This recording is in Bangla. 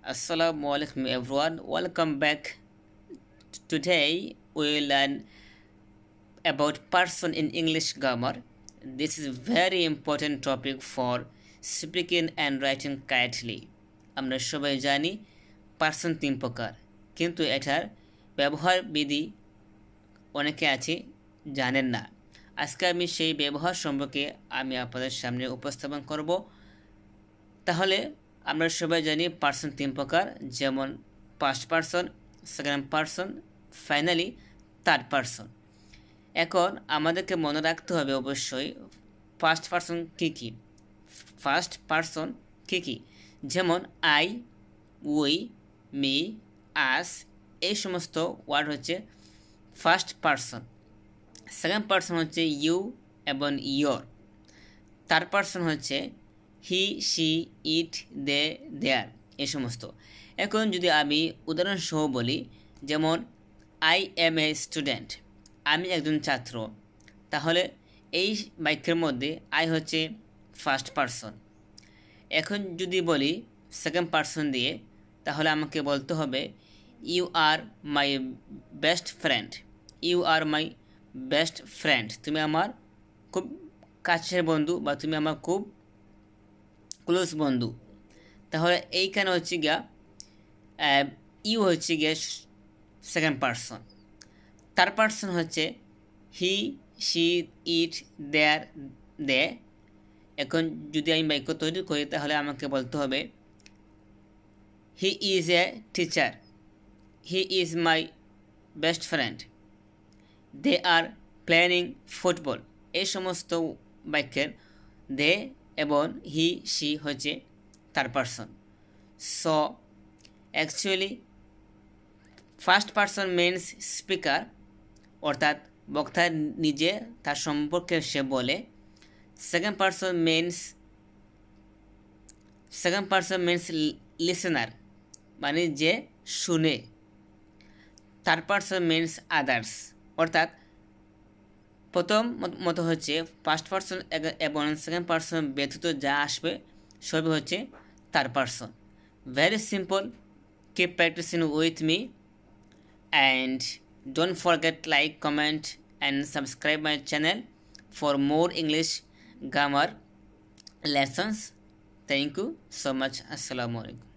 Assalamu alaikum everyone. Welcome back. Today we will learn about person in English grammar. This is very important topic for speaking and writing correctly. আমরা সবাই জানি পার্সন তিন প্রকার, কিন্তু এটার ব্যবহার বিধি অনেকে আছে জানেন না। আজকে আমি সেই ব্যবহার সম্পর্কে আমি আপনাদের সামনে উপস্থাপন করব। তাহলে আমরা সবাই জানি পার্সন তিন প্রকার, যেমন first person, second person, finally third person. এখন আমাদেরকে মনে রাখতে হবে অবশ্যই ফার্স্ট পার্সন কী ফার্স্ট পার্সন কী যেমন আই, উই, মি, আস, এই সমস্ত ওয়ার্ড হচ্ছে ফার্স্ট পার্সন। সেকেন্ড পার্সন হচ্ছে ইউ এবং ইয়োর। থার্ড পার্সন হচ্ছে হি, শি, ইট, দে, দেয়ার, এই সমস্ত। এখন যদি আমি উদাহরণসহ বলি, যেমন আই এম এ স্টুডেন্ট, আমি একজন ছাত্র, তাহলে এই বাক্যের মধ্যে আই হচ্ছে ফার্স্ট পার্সন। এখন যদি বলি সেকেন্ড পার্সন দিয়ে, তাহলে আমাকে বলতে হবে you are my best friend. You are my best friend, তুমি আমার খুব কাছের বন্ধু বা তুমি আমার খুব ক্লোজ বন্ধু। তাহলে এইখানে হচ্ছে গিয়া ইউ হচ্ছে গিয়ে সেকেন্ড পার্সন। থার্ড পার্সন হচ্ছে হি, শি, ইট, দেয়ার, দে। এখন যদি আমি বাক্য তৈরি করি, তাহলে আমাকে বলতে হবে he is a teacher, he is my best friend, they are playing football. এই সমস্ত বাক্যের দে এবং হি, শি হচ্ছে third person. So actually first person means speaker, অর্থাৎ বক্তা নিজে তার সম্পর্কে সে বলে। সেকেন্ড পার্সন মিনস লিসেনার, মানে যে শুনে। থার্ড পার্সন মিনস আদার্স, অর্থাৎ প্রথম মতো হচ্ছে ফার্স্ট পার্সন এবং সেকেন্ড পার্সন ব্যতীত যা আসবে সবই হচ্ছে third person. Very simple, keep practicing with me and don't forget like, comment and subscribe my channel for more English grammar lessons. Thank you so much. Assalamu alaikum.